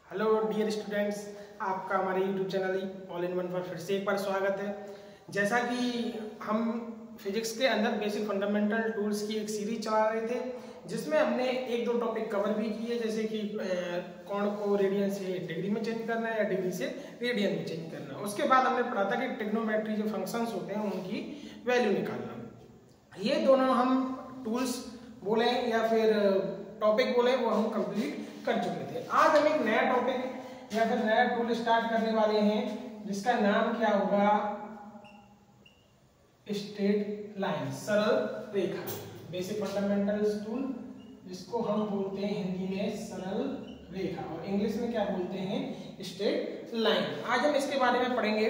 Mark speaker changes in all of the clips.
Speaker 1: Hello dear students, आपका हमारे YouTube channel all in one पर फिर से एक बार स्वागत है। जैसा कि हम फिजिक्स के अंदर बेसिक फंडामेंटल टूल्स की एक सीरीज चला रहे थे, जिसमें हमने एक दो टॉपिक कवर भी किए, जैसे कि कोण को रेडियन से डिग्री में चेंज करना है या डिग्री से रेडियन में चेंज करना है। उसके बाद हमने पढ़ा था कि ट्रिग्नोमेट्री जो फंक्शंस होते हैं उनकी वैल्यू निकालना। ये दोनों हम टूल्स बोले या फिर टॉपिक बोले वो हम कंप्लीट कर चुके थे। आज हम एक नया टॉपिक या फिर नया टूल स्टार्ट करने वाले हैं, जिसका नाम क्या होगा? स्ट्रेट लाइन, सरल रेखा। बेसिक फंडामेंटल्स टूल, जिसको हम बोलते हैं हिंदी में सरल रेखा और इंग्लिश में क्या बोलते हैं? Straight line. आज हम इसके बारे में पढ़ेंगे।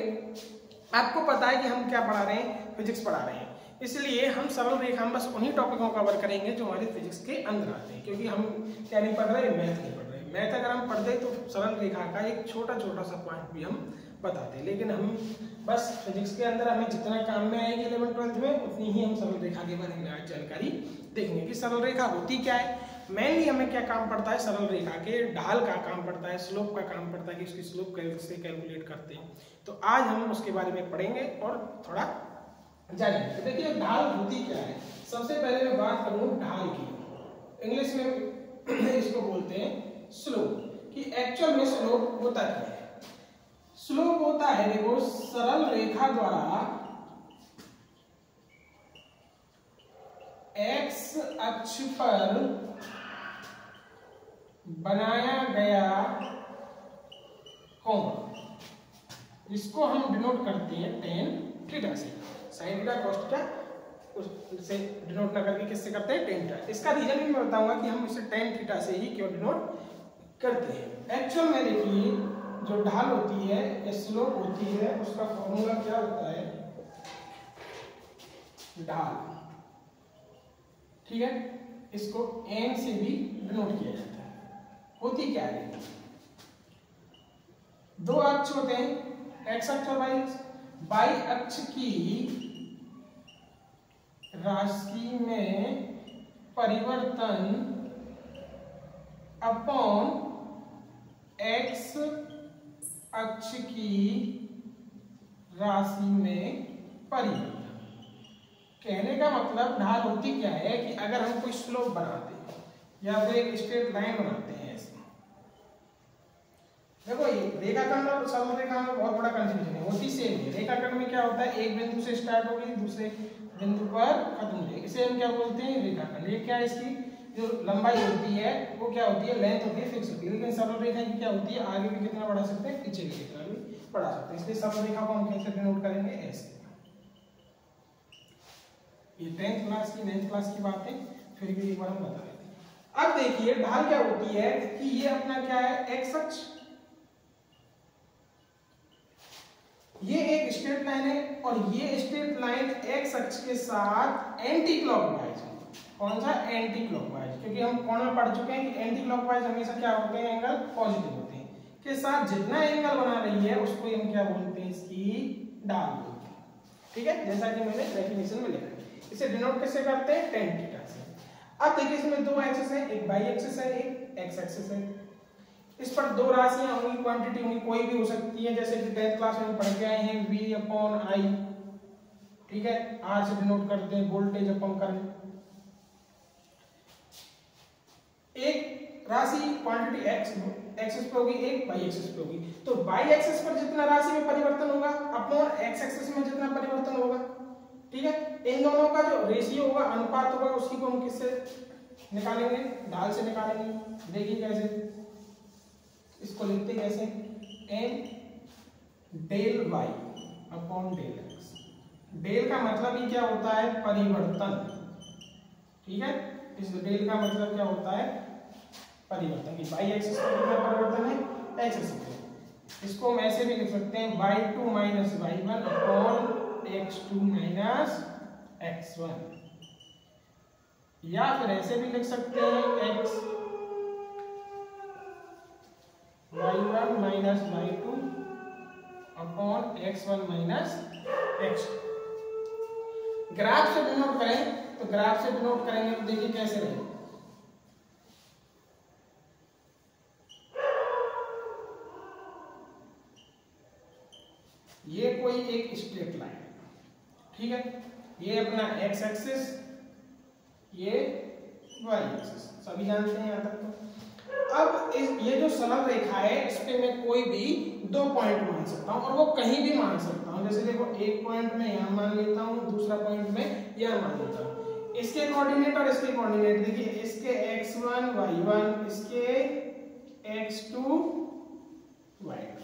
Speaker 1: आपको पता है कि हम क्या पढ़ा रहे हैं? फिजिक्स पढ़ा रहे हैं, इसलिए हम सरल रेखा हम बस उन्हीं टॉपिकों को कवर करेंगे जो हमारे फिजिक्स के अंदर आते हैं, क्योंकि हम क्या नहीं पढ़ रहे? मैथ नहीं पढ़ रहे। मैथ अगर हम पढ़ते तो सरल रेखा का एक छोटा छोटा सा पॉइंट भी हम बताते, लेकिन हम बस फिजिक्स के अंदर हमें जितना काम में आएगी 11th-12th में, उतनी ही हम सरल रेखा के बारे में आज जानकारी देखेंगे कि सरल रेखा होती क्या है। मेनली हमें क्या काम पड़ता है? सरल रेखा के ढाल का काम पड़ता है, स्लोप का काम पड़ता है कि उसकी स्लोप कैसे कैलकुलेट करते हैं। तो आज हम उसके बारे में पढ़ेंगे और थोड़ा जानेंगे। तो देखिए ढाल होती क्या है। सबसे पहले मैं बात करूं ढाल की। इंग्लिश में इसको बोलते हैं स्लोप, कि एक्चुअल में स्लोप होता क्या है? स्लोप होता है, देखो, सरल रेखा द्वारा एक्स अक्ष पर बनाया गया कोण, जिसको हम डिनोट करते हैं टेन थीटा से। साइन थीटा कॉस थीटा उससे डिनोट ना करके किससे करते हैं? Tan theta. इसका रीजन भी मैं बताऊंगा कि हम इसे टेन थीटा से ही क्यों डिनोट करते हैं। एक्चुअल में देखिए जो ढाल होती है, स्लोप होती है, उसका फॉर्मूला क्या होता है? ढाल, ठीक है, इसको एन से भी डिनोट किया जाता है। होती क्या है? दो अक्ष होते हैं, एक्स अक्ष और वाई अक्ष। वाई अक्ष की राशि में परिवर्तन अपॉन एक्स अक्ष की राशि में परिवर्तन। कहने का मतलब ढाल होती क्या है कि अगर हम कोई स्लोप बनाते हैं या फिर एक स्ट्रेट लाइन बनाते हैं ऐसे, देखो ये रेखाखंड और सरल रेखा में बहुत बड़ा कंफ्यूजन है। होती सेम है। रेखाखंड में क्या होता है? एक बिंदु से स्टार्ट होगी, दूसरे बिंदु पर खत्म हो जाएगी, इसे हम क्या बोलते हैं? रेखाखंड। ये क्या है? इसकी जो लंबाई होती है वो क्या होती है? लेंथ होती है, फिक्स होती है। लेकिन सरल रेखा की क्या होती है? आगे भी कितना बढ़ा सकते हैं, पीछे भी कितना भी बढ़ा सकते हैं। इसलिए सरल रेखा को हम कैसे डिनोट करेंगे? ऐसे। ये 10th क्लास की 9th क्लास की बात है, फिर भी एक बार हम बता देते हैं। अब देखिए ढाल क्या होती है कि ये अपना क्या है? एक्स अक्ष, ये एक स्ट्रेट लाइन है और ये स्ट्रेट लाइन एक्स अक्ष के साथ एंटी क्लॉकवाइज। कौन सा? एंटी क्लॉकवाइज, क्योंकि हम कोण में पढ़ चुके हैं कि एंटी क्लॉकवाइज हमेशा क्या होते हैं? एंगल पॉजिटिव होते हैं। के साथ जितना एंगल बना रही है उसको हम क्या बोलते हैं? इसकी ढाल बोलते हैं। ठीक है, जैसा कि मैंने डेफिनेशन में लिखा है। इसे डिनोट कैसे करते हैं? टेन थीटा से। अब देखिए इसमें दो एक्सिस है, एक वाई एक्सिस है, एक एक्स एक्सिस है। इस पर दो राशियां होंगी, क्वांटिटी होंगी, कोई भी हो सकती है, जैसे कि 10th क्लास में पढ़ के आए हैं V अपॉन I, ठीक है, R से डिनोट करते हैं वोल्टेज अपॉन करंट। एक राशि क्वांटिटी x एक्सिस पे होगी, एक y एक्सिस पे होगी। तो y एक्सिस पर जितना राशि में परिवर्तन होगा अपॉन x एक्सिस में जितना परिवर्तन होगा, ठीक है, इन दोनों का जो रेशियो होगा, अनुपात होगा, उसी को हम किससे निकालेंगे? ढाल से निकालेंगे। देखिए कैसे, इसको लिखते कैसे? n del y upon del x। Del का मतलब ही क्या होता है? परिवर्तन, ठीक है। इस डेल का मतलब क्या होता है? परिवर्तन। कि y एक्सिस पर कितना परिवर्तन है? x एक्सिस पे। इसको हम ऐसे भी लिख सकते हैं y2 minus y1 upon x2 minus x1, या फिर ऐसे भी लिख सकते हैं x y1 minus y2 upon x1 minus x2। Graph से डिनोट करें तो ग्राफ से डिनोट करेंगे तो देखिए कैसे रहेगा। ये कोई एक स्ट्रेट लाइन, ठीक है, ये अपना एक्स एक्सिस, ये वाई एक्सिस, सभी जानते हैं यहाँ तक तो। अब ये जो सरल रेखा है इस पे मैं कोई भी 2 पॉइंट मान सकता हूँ, और वो कहीं भी मान सकता हूँ। जैसे देखो, एक पॉइंट में यहाँ मान लेता हूँ, दूसरा पॉइंट में यहाँ मान लेता हूँ। इसके कोऑर्डिनेट और इसके कोऑर्डिनेट देखिए, इसके x1 y1, इसके x2 y2।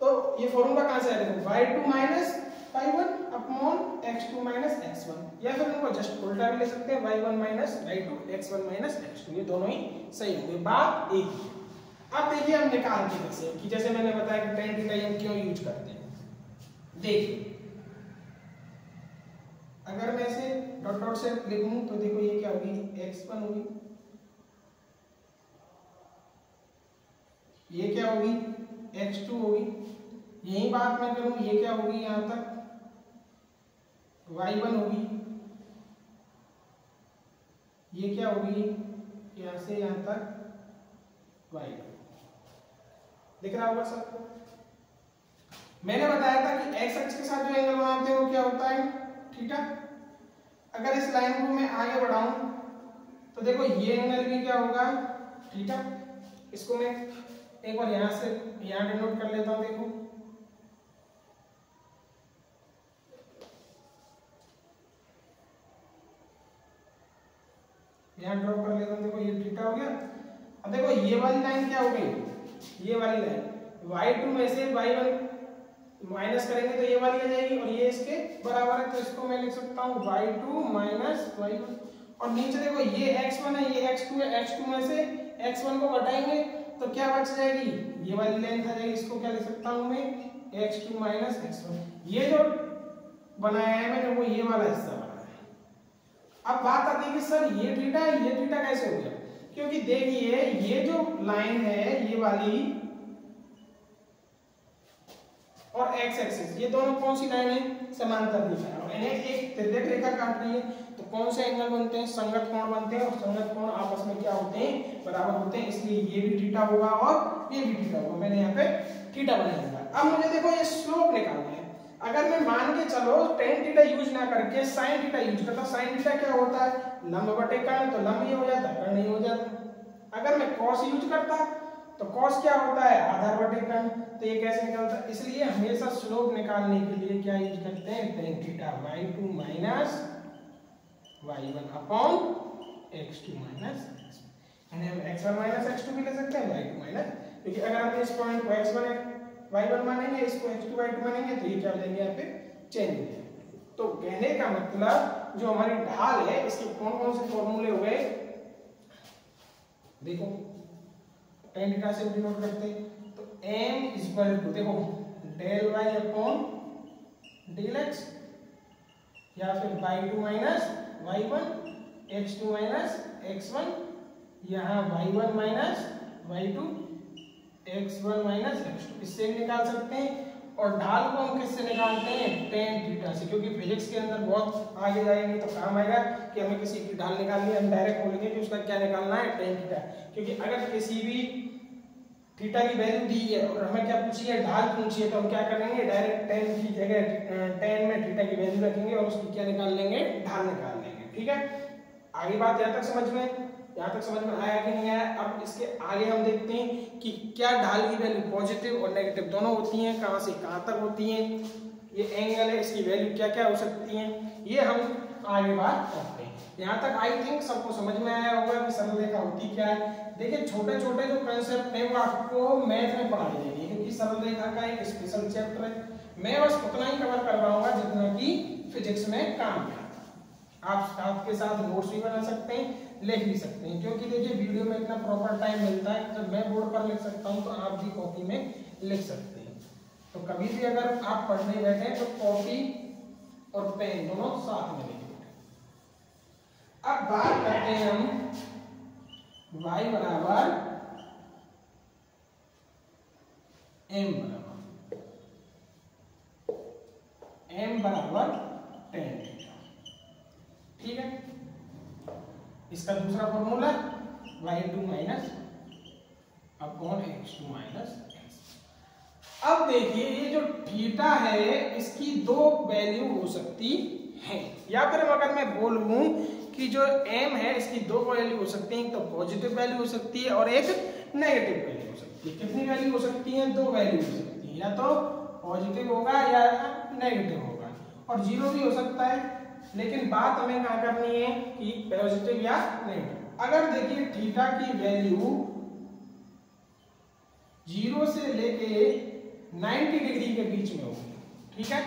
Speaker 1: तो ये फॉर्मूला कहां से आया? देखो, y2 minus y1 upon x2 minus x1, या फिर इनको जस्ट उल्टा भी ले सकते हैं, y1 minus y2, x1 minus x2, ये दोनों ही सही होंगे, बात एक ही है। अब देखिए हम निकालते कैसे, कि जैसे मैंने बताया कि tan थीटा हम क्यों यूज करते हैं। देखिए, अगर मैं इसे डॉट डॉट से लिखूं तो देखो ये क्या होगी, x1 होगी, ये क्या होगी, x2 होगी, यही बात मैं करूं, ये क्या होगी, यहां तक y1 होगी, ये क्या होगी, यहां से यहां तक y2। दिख रहा होगा सबको? मैंने बताया था कि x अक्ष के साथ जो एंगल बनाते हैं वो क्या होता है, थीटा। अगर इस लाइन को मैं आगे बढ़ाऊं तो देखो ये एंगल भी क्या होगा, थीटा। इसको मैं एक बार यहां से यहां डिनोट कर लेता हूं, देखो यहां ड्रॉ कर लेता हूं, देखो ये थीटा हो गया। अब देखो ये वाली लाइन क्या हो गई, ये वाली लाइन y2 में से y1 माइनस करेंगे तो ये वाली आ जाएगी, और ये इसके बराबर है, तो इसको मैं लिख सकता हूँ y2 माइनस y1। और नीचे देखो ये x1 है, ये x2 है, x2 में से x1 को घटाएंगे तो क्या बच जाएगी, ये वाली लेंथ आ जाएगी। इसको क्या लिख सकता हूँ मैं, x2 माइनस x1। ये जो बनाया है मैंने वो ये वाला हिस्सा बनाया है। अब बात आती है कि सर ये थीटा कैसे हो गया, क्योंकि देखिए ये जो लाइन है ये वाली और x एक्सिस, ये दोनों कौन सी लाइन है, समांतर दिशा है, और इन्हें एक तिर्यक रेखा काट रही है, तो कौन से एंगल बनते हैं, संगत कोण बनते हैं, और संगत कोण आपस में क्या होते हैं, बराबर होते हैं, इसलिए ये भी थीटा होगा और ये भी थीटा होगा। मैंने यहाँ पे थीटा बनाया। अब मुझे देखो ये स्लोप निकालना है। अगर मैं मान के चलो tan थीटा यूज ना करके sin थीटा यूज करता, sin थीटा क्या होता है, लंब बटे कर्ण, तो लंब ये हो जाता है, कर्ण ये हो जाता है। अगर मैं cos यूज करता तो cos क्या होता है, आधार बटे कर्ण, तो ये कैसे निकलता है। इसलिए हमेशा स्लोप निकालने के लिए क्या यूज करते हैं, tan theta y2 minus y1 upon x2 minus x1, हम x1 माइनस x2 भी ले सकते हैं, y2 माइनस, क्योंकि अगर हम इस पॉइंट को x1 y1 मानेंगे, इसको x2 y2 मानेंगे, तो ये क्या हो जाएंगे, यहाँ पे चेंज हो जाएंगे। तो कहने का मतलब जो हमारी ढाल है इसके कौन कौन से फॉर्मूले हो गए, देखो tan थीटा से डिनोट करते हैं, तो m इक्वल टू देखो del y upon del x, या फिर y2 minus y1, x2 minus x1, यहाँ y1 minus y2, x1 minus x2, इससे निकाल सकते हैं। और ढाल को हम किससे निकालते हैं, tan थीटा से, क्योंकि फिजिक्स के अंदर बहुत आगे जाएंगे तो काम आएगा कि हमें किसी की ढाल निकालनी है, हम डायरेक्ट बोलेंगे कि उसका क्या निकालना है, tan थीटा। क्योंकि अगर किसी भी थीटा की वैल्यू दी है और हमें क्या पूछी है, ढाल पूछी है, तो हम क्या करेंगे, डायरेक्ट tan की जगह tan में थीटा की वैल्यू रखेंगे और उसकी क्या निकाल लेंगे, ढाल निकाल लेंगे। ठीक है, आगे बात यहाँ तक समझ में, यहाँ तक समझ में आया कि नहीं आया। अब इसके आगे हम देखते हैं कि क्या ढाल की वैल्यू पॉजिटिव और नेगेटिव दोनों होती हैं, कहाँ से कहाँ तक होती हैं, ये एंगल है इसकी वैल्यू क्या क्या हो सकती हैं, ये हम आगे बात करते हैं। यहाँ तक आई थिंक सबको समझ में आया होगा कि सरल रेखा होती क्या है। देखिए छोटे छोटे जो कंसेप्ट हैं वो आपको मैथ में पढ़ाई जाएगी, क्योंकि सरल रेखा का एक स्पेशल चैप्टर है। मैं बस उतना ही कवर कर पाऊंगा जितना कि फिजिक्स में काम है। आप आपके साथ नोट्स भी बना सकते हैं, लिख भी सकते हैं, क्योंकि देखिए वीडियो में इतना प्रॉपर टाइम मिलता है, जब मैं बोर्ड पर लिख सकता हूँ तो आप भी कॉपी में लिख सकते हैं। तो कभी भी अगर आप पढ़ने बैठे तो कॉपी और पेन दोनों साथ में लिखें। अब बात करते हैं हम y बराबर m बराबर tan थीटा। ठीक है, इसका दूसरा formula y2 minus upon x2 minus x। अब देखिए ये जो थीटा है इसकी दो वैल्यू हो सकती है, या फिर अगर मैं बोलूं कि जो m है इसकी दो वैल्यू हो सकती है, एक तो पॉजिटिव वैल्यू हो सकती है और एक नेगेटिव वैल्यू हो सकती है। कितनी वैल्यू हो सकती है? दो वैल्यू हो सकती है, या तो पॉजिटिव होगा या नेगेटिव होगा, और जीरो भी हो सकता है। लेकिन बात हमें क्या करनी है कि पॉजिटिव या नेगेटिव। अगर देखिए थीटा की वैल्यू 0 से लेके 90 डिग्री के बीच में होगी, ठीक है,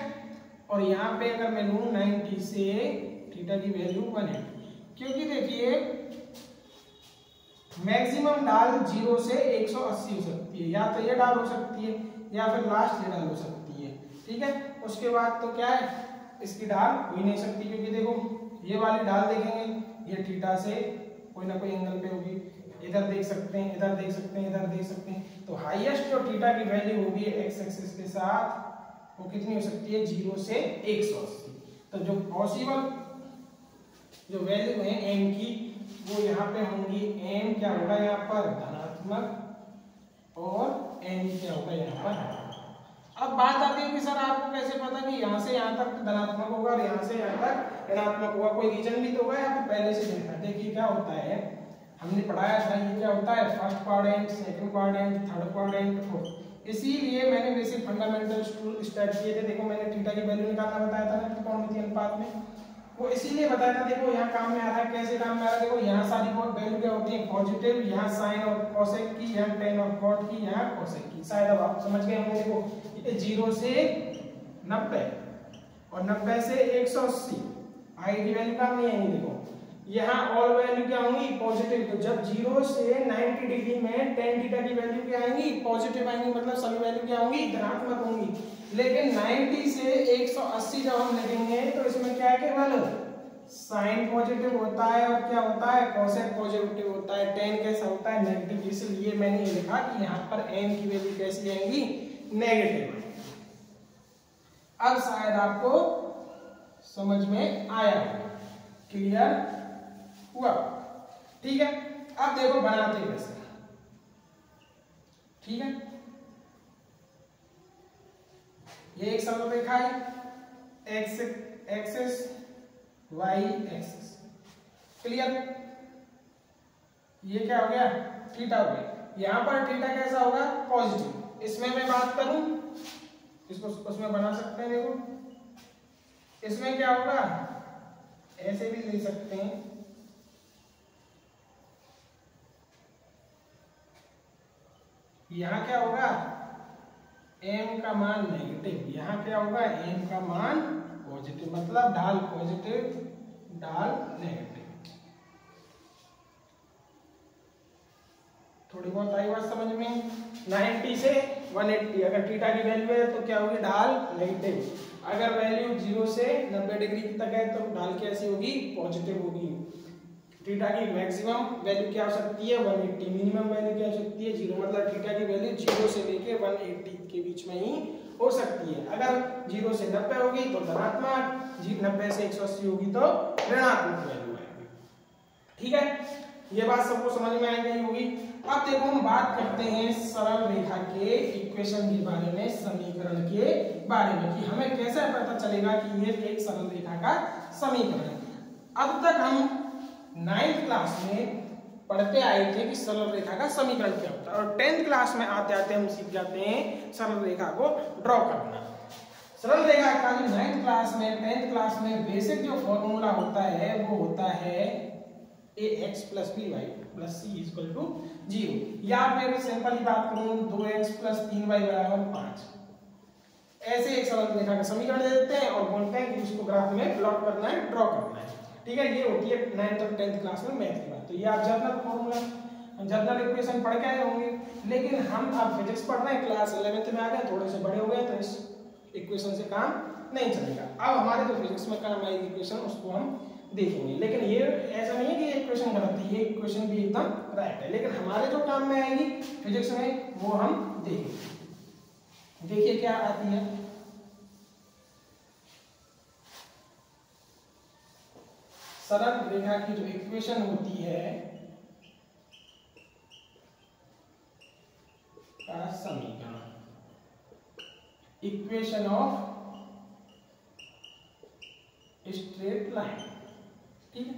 Speaker 1: और यहाँ पे अगर मैं लूं 90 से थीटा की वैल्यू 180, क्योंकि देखिए मैक्सिमम डाल 0 से 180 हो सकती है, या तो ये डाल हो सकती है या फिर लास्ट ये डाल हो सकती है, ठीक है। उसके बाद तो क्या है, इसकी डाल हो ही नहीं सकती, क्योंकि देखो ये वाली डाल देखेंगे ये थीटा से कोई ना कोई एंगल पे होगी, इधर देख सकते हैं, इधर देख सकते हैं, इधर देख सकते हैं। तो हाईएस्ट जो थीटा की वैल्यू होगी एक्स एक्सिस के साथ वो कितनी हो सकती है? 0 से 180। तो जो पॉसिबल जो वैल्यू है m की वो यहाँ पे होंगी, m क्या होगा यहाँ पर? धनात्मक, और n क्या होगा यहाँ पर? अब बात आती है कि सर आपको कैसे पता कि यहाँ से यहाँ तक धनात्मक होगा और यहाँ से यहाँ तक ऋणात्मक होगा? कोई रीजन भी तो होगा या फिर पहले से देखा? देखिए क्या होता है, हमने पढ़ाया था ये क्या होता है, first quadrant, second quadrant, third quadrant, fourth. इसीलिए मैंने बेसिक फंडामेंटल स्टार्ट किए थे। देखो मैंने थीटा की वैल्यू निकालना बताया था ना त्रिकोणमितीय अनुपात में, वो इसीलिए बताया था। देखो यहाँ काम में आ रहा है, कैसे काम में आ रहा है? देखो यहाँ सारी वैल्यू क्या होती है? पॉजिटिव, यहाँ साइन और कोसेक की, यहाँ टेन और कॉट की, यहाँ कोसेक की। शायद अब आप समझ गए होंगे। देखो 0 से 90 और 90 से 180 आई की वैल्यू काम नहीं आएंगी। देखो यहाँ ऑल वैल्यू क्या होंगी? पॉजिटिव। तो जब 0 से 90 डिग्री में tan थीटा की वैल्यू क्या आएंगी? पॉजिटिव आएंगी, मतलब सभी वैल्यू क्या होंगी? धनात्मक होंगी। लेकिन 90 से 180 जब हम लिखेंगे तो इसमें क्या है, केवल साइन पॉजिटिव होता है और क्या होता है? कोसेक पॉजिटिव होता है। tan कैसा होता है? नेगेटिव। इसलिए मैंने ये लिखा कि यहाँ पर n की वैल्यू कैसी आएंगी? नेगेटिव। अब शायद आपको समझ में आया, क्लियर हुआ? ठीक है। अब देखो बनाते कैसे, ठीक है। ये एक सरल रेखा है, x axis y axis, clear. ये क्या हो गया? थीटा हो गया। यहां पर थीटा कैसा होगा? पॉजिटिव। इसमें मैं बात करूं, इसको उसमें बना सकते हैं। देखो इसमें क्या होगा, ऐसे भी ले सकते हैं, यहाँ क्या होगा? m का मान नेगेटिव, यहाँ क्या होगा? m का मान पॉजिटिव, मतलब ढाल पॉजिटिव, ढाल नेगेटिव। थोड़ी बहुत आई बात समझ में? 90 से 180 अगर थीटा की वैल्यू है तो क्या होगी? ढाल नेगेटिव। अगर वैल्यू 0 से 90 डिग्री तक है तो ढाल कैसी होगी? पॉजिटिव होगी। थीटा की मैक्सिमम वैल्यू क्या हो सकती है? 180। मिनिमम वैल्यू क्या हो सकती है? 0। मतलब थीटा की वैल्यू 0 से लेके 180 के बीच में ही हो सकती है। अगर 0 से 90 होगी तो धनात्मक, 90 से 180 होगी तो ऋणात्मक वैल्यू आएगी, ठीक है। ये बात सबको समझ में आ गई होगी। अब देखो हम बात करते हैं सरल रेखा के इक्वेशन के बारे में, समीकरण के बारे में, कि हमें कैसे पता चलेगा कि ये एक सरल रेखा का समीकरण है। अब तक हम 9th क्लास में पढ़ते आए थे कि सरल रेखा का समीकरण क्या होता है, और 10th क्लास में आते आते हम सीख जाते हैं सरल रेखा को ड्रॉ करना। सरल रेखा का जो 9th क्लास में 10th क्लास में बेसिक जो फॉर्मूला होता है वो होता है ax + by + c = 0, या फिर सिंपल ही बात करूं 2x + 3y = 5। ऐसे एक सरल रेखा का समीकरण दे देते हैं और बोलते हैं कि इसको ग्राफ में प्लॉट करना है, ड्रॉ करना है, ठीक है। ये होती है 9th और 10th क्लास में मैथ की बात। तो ये आप जनरल फॉर्मूला, जनरल इक्वेशन पढ़ के आए होंगे। लेकिन हम अब फिजिक्स पढ़ रहे हैं, क्लास 11th में आ गए, थोड़े से बड़े हो गए, तो इस इक्वेशन से काम नहीं चलेगा। अब हमारे जो फिजिक्स में काम आएगी इक्वेशन, उसको हम देखेंगे। लेकिन ये ऐसा नहीं है कि ये इक्वेशन गलत है, ये इक्वेशन भी एकदम राइट है, लेकिन हमारे जो काम में आएगी फिजिक्स में वो हम देखेंगे। देखिए क्या आती है, सरल रेखा की जो इक्वेशन होती है का समीकरण, इक्वेशन ऑफ स्ट्रेट लाइन। ठीक है,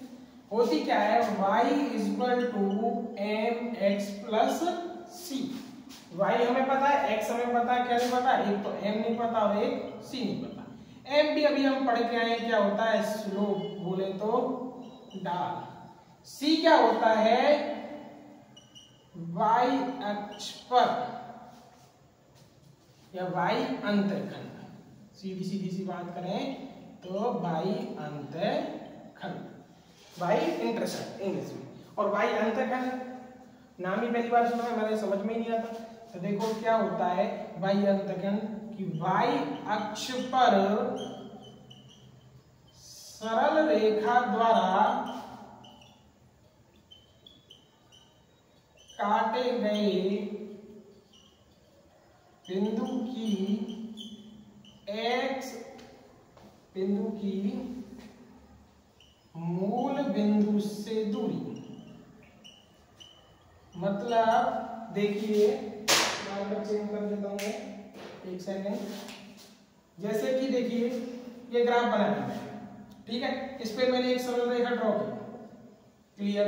Speaker 1: होती क्या है, y equal to m x plus c. y हमें पता है, x हमें पता है, क्या नहीं पता, एक तो m नहीं पता और एक c नहीं पता। m भी अभी हम पढ़ के आए, क्या होता है, स्लोप, बोले तो ढाल। c क्या होता है, y अक्ष पर या y अंतःखंड। सीधी सीधी सी बात करें तो y अंतःखंड, y इंटरसेक्ट इंग्लिश में, और y अंतःखंड नाम ही पहली बार सुना है, मैंने समझ में ही नहीं आता। तो देखो क्या होता है y अंतःखंड कि y अक्ष पर सरल रेखा द्वारा काटे गए बिंदु की मूल बिंदु से दूरी। मतलब देखिए, चेंज कर देता हूं एक सेकेंड। जैसे कि देखिए ये ग्राफ बनाया मैंने, ठीक है, इस पे मैंने एक सरल रेखा ड्रॉ की, क्लियर,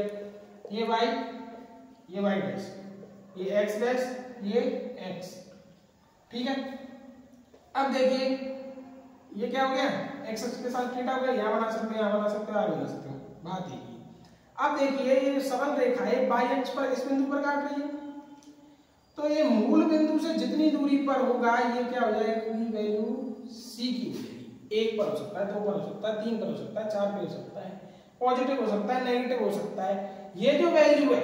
Speaker 1: ये y डैश, ये x डैश, ये x, ठीक है। अब देखिए ये क्या हो गया, x अक्ष के साथ थीटा हो गया, यहां बना सकते हैं, यहां बना सकते हो, आगे बना सकते हो, बात यही है। अब देखिए ये सरल रेखा है y अक्ष पर इस बिंदु पर काट रही है, तो ये मूल बिंदु से जितनी दूरी पर होगा ये क्या हो जाएगा, वैल्यू c की हो जाएगी। 1 पर हो सकता है, 2 पर हो सकता है, 3 पर हो सकता है, 4 पर हो सकता है, पॉजिटिव हो सकता है, नेगेटिव हो सकता है। ये जो वैल्यू है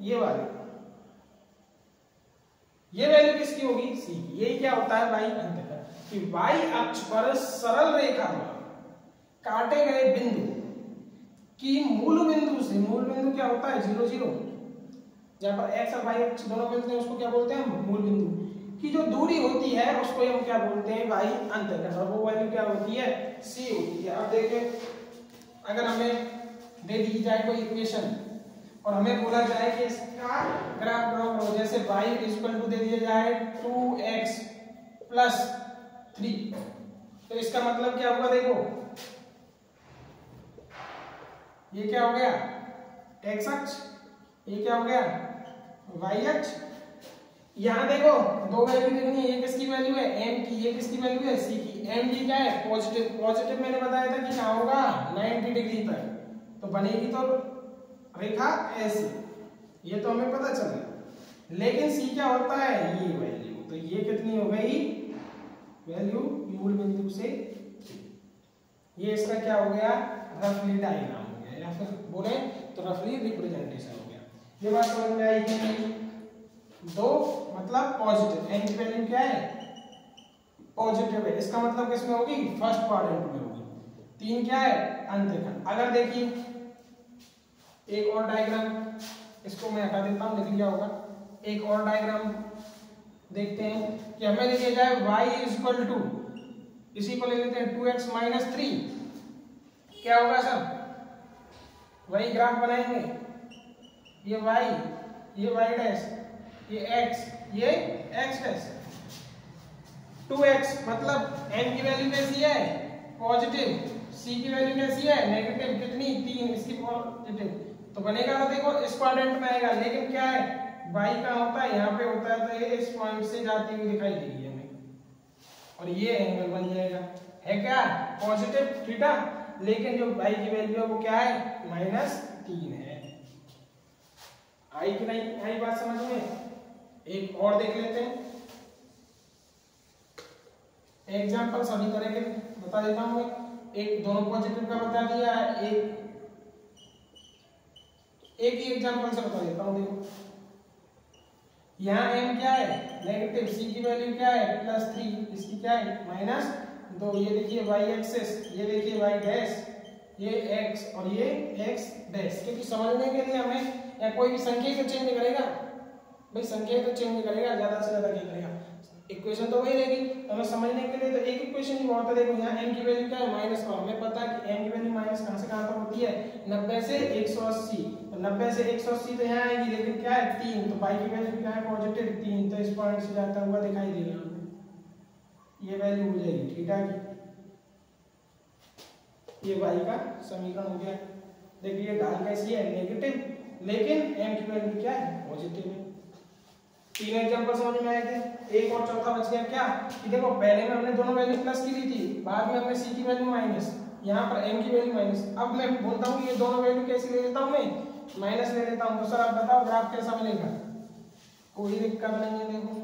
Speaker 1: ये वाली, ये वैल्यू किसकी होगी, c की। यही क्या होता है y अंतःखंड, कि y अक्ष पर सरल रेखा द्वारा काटे गए बिंदु की मूल बिंदु से, मूल बिंदु क्या होता है 0 0, जहां पर x और y अक्ष दोनों मिलते हैं उसको क्या बोलते हैं, मूल बिंदु की जो दूरी होती है उसको हम क्या बोलते हैं, y अंतःखंड, और वो वैल्यू क्या होती है, c होती है। अब देखिए अगर हमें दे दी जाए कोई इक्वेशन और हमें बोला जाए कि इसका ग्राफ ड्रॉ करो, जैसे y इक्वल टू दे दिया जाए 2x प्लस 3, तो इसका मतलब क्या होगा, देखो ये क्या हो गया x अक्ष, ये क्या हो गया y अक्ष। यहां देखो दो वैल्यू देखनी है, ये किसकी वैल्यू है m की, ये किसकी वैल्यू है c की। m की क्या है, पॉजिटिव, पॉजिटिव मैंने बताया था कि कहां होगा 90 डिग्री पर, तो बनेगी तो रेखा ऐसी, ये तो हमें पता चल गया। लेकिन c क्या होता है, ये वैल्यू, तो ये कितनी हो गई वैल्यू मूल बिंदु से, ये इसका क्या हो गया, रफली डायग्राम हो गया, या फिर बोले तो रफली रिप्रेजेंटेशन हो गया। ये बात समझ में आई कि नहीं, 2 मतलब पॉजिटिव, n की वैल्यू क्या है पॉजिटिव है, इसका मतलब किसमें होगी, फर्स्ट क्वाड्रेंट में होगी। 3 क्या है अंतःखंड। अगर देखिए एक और डायग्राम, इसको मैं हटा देता हूं, लिख लिया होगा। एक और डायग्राम देखते हैं कि हमें लिखा जाए y इक्वल टू, इसी को ले लेते हैं 2x माइनस 3, क्या होगा सर, वही ग्राफ बनाएंगे, ये y डैश, ये x, ये x डैश, 2x मतलब n की वैल्यू कैसी है पॉजिटिव, c की वैल्यू कैसी है नेगेटिव, कितनी 3, इसकी पॉजिटिव, तो बनेगा तो देखो इस क्वाड्रेंट में आएगा। लेकिन क्या है y का होता है यहाँ पे होता है, तो ये इस पॉइंट से जाती हुई दिखाई देगी हमें, और ये एंगल बन जाएगा, है क्या पॉजिटिव थीटा, लेकिन जो y की वैल्यू है वो क्या है -3 है। आई कि नहीं आई बात समझ में। एक और देख लेते हैं एग्जांपल, सभी तरह के बता देता हूं मैं। एक दोनों पॉजिटिव का बता दिया है, एक ही एग्जांपल से बता देता हूं। देखो यहाँ m क्या है नेगेटिव, c की वैल्यू क्या है +3, इसकी क्या है -2, ये देखिए y एक्सिस, ये देखिए y डैश, ये x और ये x डैश। क्योंकि समझने के लिए हमें, या कोई भी संख्या तो चेंज करेगा भाई, संख्या तो चेंज करेगा, ज्यादा से ज्यादा क्या करेगा, इक्वेशन तो वही रहेगी। हमें समझने के लिए तो एक इक्वेशन ही बहुत है। देखो यहाँ m की वैल्यू क्या है -1, हमें पता है कि m की वैल्यू माइनस कहां से कहां तक होती है 90 से 180, तो 90 से 180 तो यहाँ आएगी, लेकिन क्या है 3, तो y की वैल्यू क्या है पॉजिटिव 3, तो इस पॉइंट से जाता हुआ दिखाई दे रहा है। ये वैल्यू हो जाएगी थीटा की। ये y का समीकरण हो गया। देखिए ढाल कैसी है, नेगेटिव, लेकिन m की वैल्यू क्या है, पॉजिटिव है। तीन एग्जांपल समझ में आए थे। एक और चौथा बच गया क्या कि देखो पहले में हमने दोनों वैल्यू प्लस की ली थी, बाद में हमने c की वैल्यू माइनस, यहाँ पर m की वैल्यू माइनस। अब मैं बोलता हूँ ये दोनों वैल्यू कैसी ले लेता हूँ, मैं माइनस ले लेता हूँ। तो सर आप बताओ ग्राफ कैसा मिलेगा, कोई दिक्कत नहीं है। देखो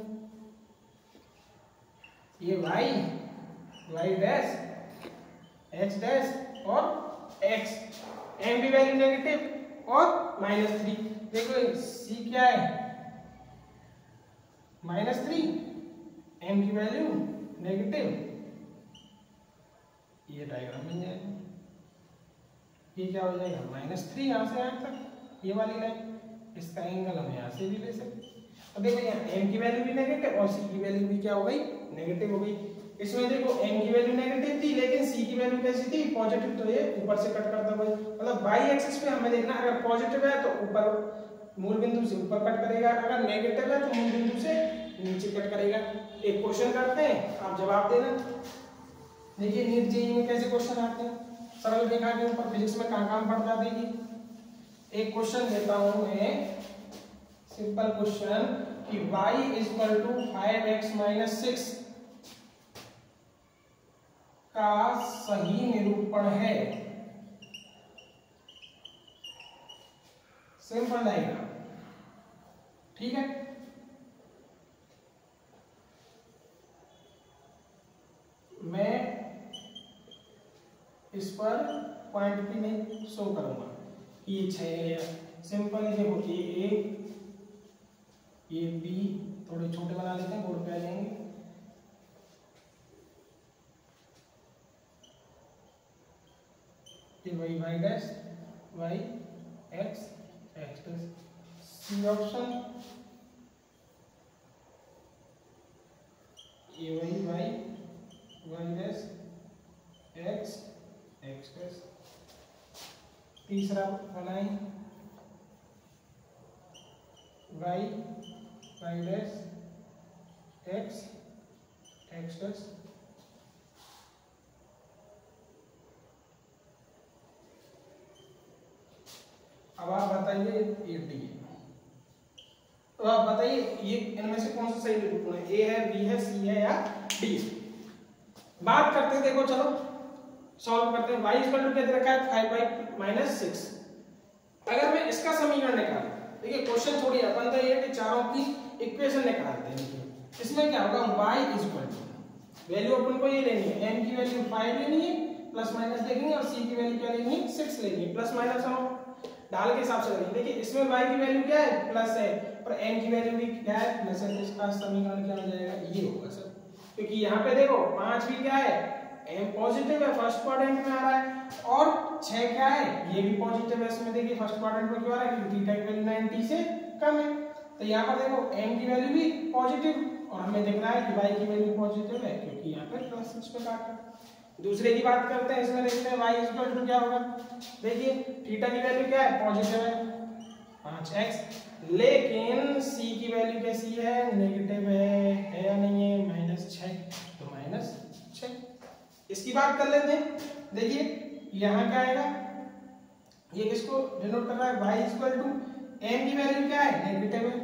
Speaker 1: ये y डैश h डैश और x, m की वैल्यू नेगेटिव और -3। देखो c क्या है, -3, m की वैल्यू नेगेटिव। ये डायग्राम बन जाएगा। ये क्या हो जाएगा, -3 यहाँ से यहाँ तक, ये वाली लाइन। इसका एंगल हम यहाँ से भी ले सकते। अब देखो यहाँ m की वैल्यू भी नेगेटिव और c की वैल्यू भी क्या हो गई, नेगेटिव हो गई। इसमें देखो m की वैल्यू नेगेटिव थी लेकिन c की वैल्यू कैसी थी, पॉजिटिव। तो ये ऊपर से कट करता हुआ, मतलब y एक्सिस पे हमें देखना, अगर पॉजिटिव है तो ऊपर मूल बिंदु से ऊपर कट करेगा, अगर नेगेटिव है तो मूल बिंदु से नीचे कट करेगा। एक क्वेश्चन करते हैं, आप जवाब देना। देखिए नीट जेईई में कैसे क्वेश्चन आते हैं, सरल रेखा के ऊपर। फिजिक्स में कहाँ पड़ जाते हैं। एक क्वेश्चन देता हूं मैं, सिंपल क्वेश्चन कि y = 5x - 6 का सही निरूपण है। सिंपल डायग्राम, ठीक है। मैं इस पर पॉइंट भी नहीं शो करूंगा कि ये 6 है। सिंपल देखो ये बी थोड़े छोटे बना लेते हैं, बोर्ड पे आ जाएंगे। ये y dash y x dash, c option. ये y डैश x डैश। तीसरा बनाएं y डैश x डैश। अब आप बताइए ये डी, तो आप बताइए ये इनमें से कौन सा सही निरूपण है, ए है, बी है, सी है या डी है। बात करते हैं, देखो चलो सॉल्व करते हैं। y = क्या दे रखा है, 5y - 6। अगर मैं इसका समीकरण निकालूं, देखिए क्वेश्चन थोड़ी अपन तो ये कि चारों की इक्वेशन निकालते हैं। इसमें क्या होगा, y = वैल्यू अपन को ये लेनी है, m की वैल्यू 5 लेनी है, प्लस माइनस देखेंगे, और c की वैल्यू क्या लेनी है, 6 लेनी है। प्लस माइनस हम डाल के हिसाब से करेंगे। देखिए इसमें y की वैल्यू क्या है, प्लस है, और m की वैल्यू भी क्या है, प्लस है। तो इसका समीकरण क्या हो जाएगा, ये होगा सर। क्योंकि यहाँ पे देखो 5 भी क्या है, m पॉजिटिव है, फर्स्ट क्वाड्रेंट में आ रहा है, और 6 क्या है, ये भी पॉजिटिव है। इसमें देखिए फर्स्ट क्वाड्रेंट में क्यों आ रहा है, क्योंकि थीटा की वैल्यू 90 से कम है। तो यहाँ पर देखो m की वैल्यू भी पॉजिटिव, और हमें दिख रहा है कि y की वैल्यू पॉजिटिव है, क्योंकि यहाँ पे +6 पे काटा। दूसरे की बात करते हैं, इसमें देखते हैं y = क्या होगा। देखिए थीटा की वैल्यू क्या है, पॉजिटिव है, 5x, लेकिन c की वैल्यू कैसी है, नेगेटिव है या नहीं है, -6, तो -6। इसकी बात कर लेते हैं। देखिए यहाँ क्या आएगा, ये किसको डिनोट कर रहा है, y = m की वैल्यू क्या है, नेगेटिव है,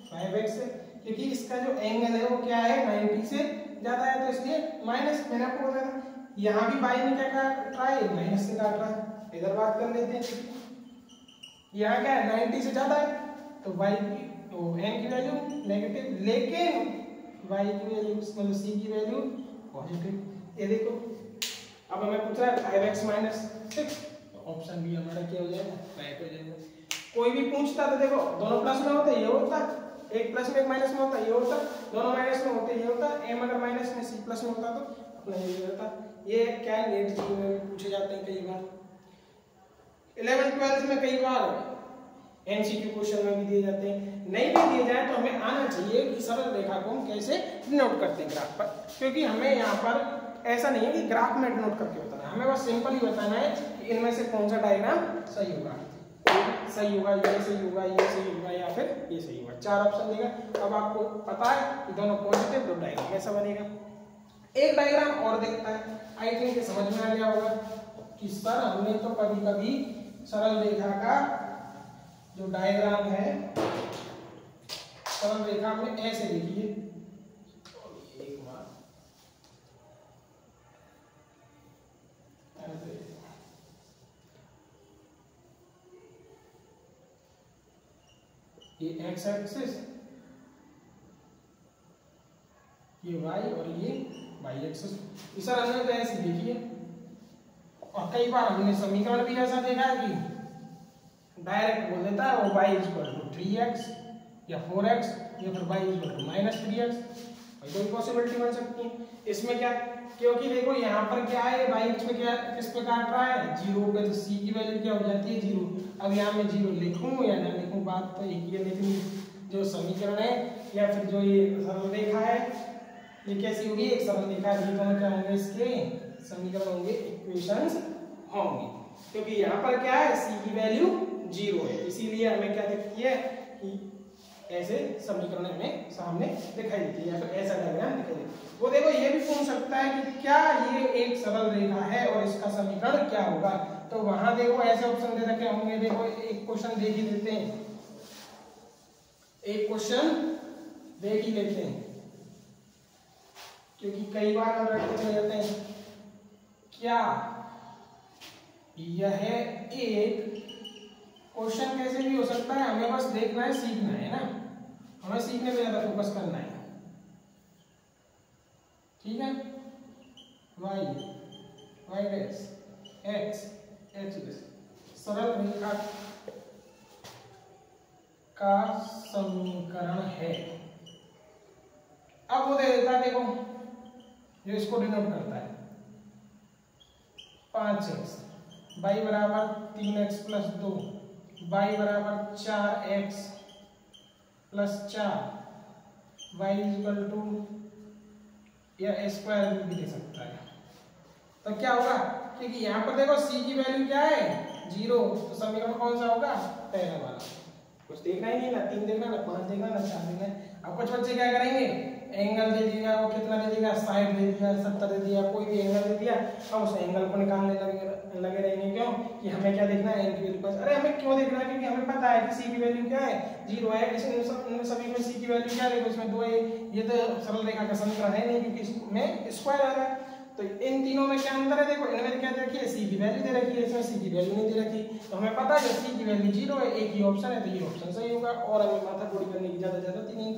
Speaker 1: 5x है, क्योंकि इसका जो एंगल है वो क्या है, 90 से ज्यादा है, तो इसलिए माइनस। मैंने आपको बताया यहाँ भी y ने क्या काट रहा है, माइनस से काट रहा है। इधर बात कर लेते हैं, यहाँ क्या है, 90 से ज्यादा है, तो y की तो m की वैल्यू नेगेटिव, लेकिन y की वैल्यू मतलब c की वैल्यू पॉजिटिव। ये देखो अब हमें पूछ रहा है 5x - 6, तो ऑप्शन बी हमारा क्या हो जाएगा, राइट हो जाएगा। कोई भी पूछता तो देखो दोनों प्लस में होते ये होता, एक प्लस में एक माइनस में होता ये होता, दोनों माइनस में होते ये होता, m अगर माइनस में c प्लस में होता तो अपना ये होता। ये क्या है, नेट जेईई में पूछे जाते हैं कई बार, 11th-12th में कई बार एमसीक्यू क्वेश्चन में भी दिए जाते हैं। नहीं भी दिए जाए तो हमें आना चाहिए कि सरल रेखा को हम कैसे डिनोट करते हैं ग्राफ पर, क्योंकि हमें यहाँ पर ऐसा नहीं है कि ग्राफ में डिनोट करके बताना है, हमें बस सिंपल ही बताना है कि इनमें से कौन सा डायग्राम सही होगा, सही होगा, ये सही होगा, ये सही होगा, या फिर ये सही होगा। 4 ऑप्शन देगा। अब आपको पता है कि दोनों पॉजिटिव, तो डायग्राम ऐसा बनेगा। एक डायग्राम और देखता है, आई थिंक समझ में आ गया होगा कि सर हमने तो कभी कभी सरल रेखा का जो डायग्राम है सरल रेखा में ऐसे देखिए, एक बार ये एक्स एक्सिस, ये वाई और ये वाई एक्सिस, सर हमने तो ऐसे देखी है। और कई बार हमने समीकरण भी ऐसा देखा है कि डायरेक्ट बोल देता है वो y इक्वल टू 3x या 4x या फिर y इक्वल टू -3x, कोई पॉसिबिलिटी बन सकती है। इसमें क्या, क्योंकि देखो यहाँ पर क्या है, y एक्स में क्या किस पे काट रहा है 0 पे, तो c की वैल्यू क्या हो जाती है 0। अब यहाँ मैं 0 लिखूं या ना लिखूं बात तो एक ही है, लेकिन जो समीकरण है या फिर जो ये सरल रेखा है ये कैसी होगी, एक सरल रेखा है, दोनों क्या होंगे इसके समीकरण होंगे, इक्वेशंस होंगे, क्योंकि यहाँ पर क्या है c की वैल्यू 0 है, इसीलिए हमें क्या दिखती है कि ऐसे समीकरण हमें सामने दिखाई देती है या फिर ऐसा डायग्राम दिखाई देती है। वो देखो ये भी पूछ सकता है कि क्या ये एक सरल रेखा है और इसका समीकरण क्या होगा, तो वहां देखो ऐसे ऑप्शन दे रखे होंगे। देखो एक क्वेश्चन देख ही देते हैं, एक क्वेश्चन देख ही लेते हैं, क्योंकि कई बार हम रटते चले जाते हैं। क्या यह एक क्वेश्चन कैसे भी हो सकता है, हमें बस देखना है, सीखना है ना, हमें सीखने पे ज्यादा फोकस करना है, ठीक है। y डैश x डैश सरल रेखा का समीकरण है। अब वो दे देता है, देखो जो इसको डिनोट करता है 5x, y बराबर 3x प्लस 2, y बराबर 4x plus 4, y equal to या स्क्वायर भी दे सकता है। तो क्या होगा, क्योंकि यहाँ पर देखो c की वैल्यू क्या है 0, तो समीकरण कौन सा होगा पहला वाला। कुछ देखना ही नहीं, ना 3 देखना, ना 5 देखना, ना 4 देखना। अब कुछ बच्चे क्या करेंगे, एंगल दे दिया, वो कितना दे दिया 60 दे दिया, 70 दे दिया, कोई भी एंगल दे दिया, हम उस एंगल को निकालने लगे रहेंगे। क्यों कि हमें क्या देखना है एंगल के पास। अरे हमें क्यों देखना है, क्योंकि हमें पता है कि c की वैल्यू क्या है 0 है। इसमें सभी में c की वैल्यू क्या है, देखो इसमें 2 है, ये तो सरल रेखा का समीकरण है नहीं, क्योंकि इसमें स्क्वायर आ रहा है। तो इन तीनों में क्या अंतर है, देखो इनमें क्या दे रखी है c की वैल्यू दे रखी है, इसमें c की वैल्यू नहीं दे रखी। तो हमें पता है c की वैल्यू 0 है, एक ही ऑप्शन है, तो ये ऑप्शन सही होगा। और हमें माथा फोड़ी करने की ज्यादा जरूरत ही नहीं,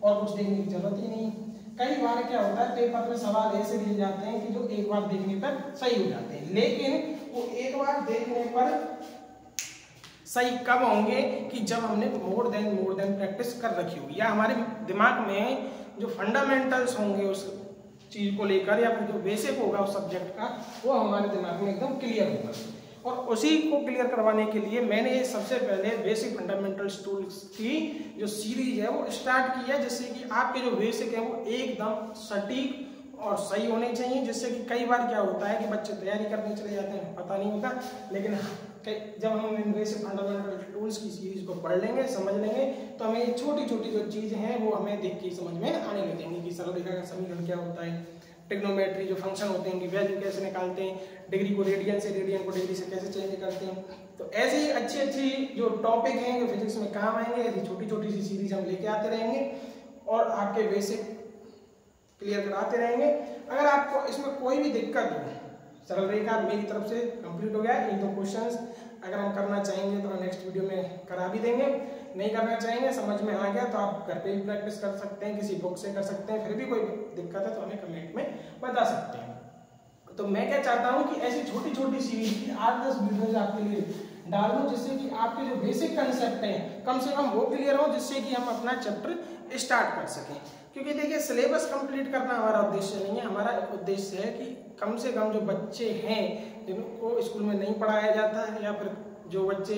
Speaker 1: और कुछ देखने की जरूरत ही नहीं। कई बार क्या होता है पेपर में सवाल ऐसे दिए जाते हैं कि जो एक बार देखने पर सही हो जाते हैं, लेकिन वो एक बार देखने पर सही कब होंगे कि जब हमने मोर देन प्रैक्टिस कर रखी होगी, या हमारे दिमाग में जो फंडामेंटल्स होंगे उस चीज को लेकर, या फिर जो बेसिक होगा उस सब्जेक्ट का, वो हमारे दिमाग में एकदम क्लियर होगा। और उसी को क्लियर करवाने के लिए मैंने सबसे पहले बेसिक फंडामेंटल्स टूल्स की जो सीरीज है वो स्टार्ट की है, जिससे कि आपके जो बेसिक है वो एकदम सटीक और सही होने चाहिए। जिससे कि कई बार क्या होता है कि बच्चे तैयारी करने चले जाते हैं, पता नहीं होता, लेकिन जब हम इन बेसिक फंडामेंटल टूल्स की सीरीज को पढ़ लेंगे, समझ लेंगे, तो हमें ये छोटी छोटी जो चीजें हैं वो हमें देख के समझ में आने लगेंगी कि सरल रेखा का समीकरण क्या होता है, ट्रिग्नोमेट्री जो फंक्शन होते हैं उनकी वैल्यू कैसे निकालते हैं, डिग्री को रेडियन से, रेडियन को डिग्री से कैसे चेंज करते हैं। तो ऐसे ही अच्छी अच्छी जो टॉपिक हैं जो फिजिक्स में काम आएंगे, ऐसी छोटी छोटी सी सीरीज हम लेके आते रहेंगे और आपके बेसिक क्लियर कराते रहेंगे। अगर आपको इसमें कोई भी दिक्कत हो, सरल रेखा मेरी तरफ से कंप्लीट हो गया है। इन दो क्वेश्चंस अगर हम करना चाहेंगे तो हम नेक्स्ट वीडियो में करा भी देंगे, नहीं करना चाहेंगे समझ में आ गया तो आप घर पे भी प्रैक्टिस कर सकते हैं, किसी बुक से कर सकते हैं। फिर भी कोई दिक्कत है तो हमें कमेंट में बता सकते हैं। तो मैं क्या चाहता हूँ कि ऐसी छोटी छोटी सीरीज की 8-10 वीडियोज आपके लिए डाल दूँ, जिससे कि आपके जो बेसिक कंसेप्ट हैं कम से कम वो क्लियर हो, जिससे कि हम अपना चैप्टर स्टार्ट कर सकें। क्योंकि देखिए सिलेबस कंप्लीट करना हमारा उद्देश्य नहीं है, हमारा उद्देश्य है कि कम से कम जो बच्चे हैं जिनको स्कूल में नहीं पढ़ाया जाता है, या फिर जो बच्चे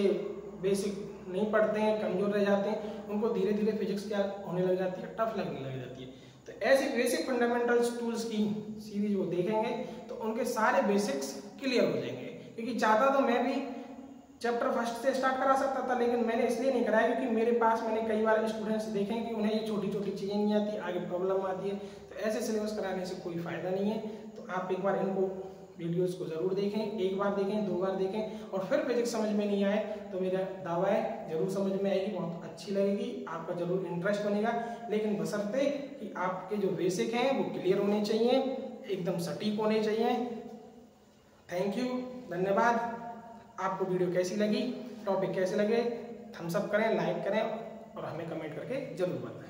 Speaker 1: बेसिक नहीं पढ़ते हैं, कमजोर रह जाते हैं, उनको धीरे धीरे फिजिक्स क्या होने लग जाती है, टफ लगने लग जाती है। तो ऐसे बेसिक फंडामेंटल्स टूल्स की सीरीज वो देखेंगे तो उनके सारे बेसिक्स क्लियर हो जाएंगे। क्योंकि चाहता तो मैं भी चैप्टर फर्स्ट से स्टार्ट करा सकता था, लेकिन मैंने इसलिए नहीं कराया क्योंकि मेरे पास मैंने कई बार स्टूडेंट्स देखे हैं कि उन्हें ये छोटी छोटी चीज़ें नहीं आती, आगे प्रॉब्लम आती है। तो ऐसे सिलेबस कराने से कोई फ़ायदा नहीं है। तो आप एक बार इनको वीडियोस को ज़रूर देखें, एक बार देखें, 2 बार देखें, और फिर फिजिक्स समझ में नहीं आए तो मेरा दावा है जरूर समझ में आएगी, बहुत अच्छी लगेगी, आपका जरूर इंटरेस्ट बनेगा। लेकिन बशर्ते कि आपके जो बेसिक हैं वो क्लियर होने चाहिए, एकदम सटीक होने चाहिए। थैंक यू, धन्यवाद। आपको वीडियो कैसी लगी, टॉपिक कैसे लगे, थम्स अप करें, लाइक करें और हमें कमेंट करके जरूर बताएं।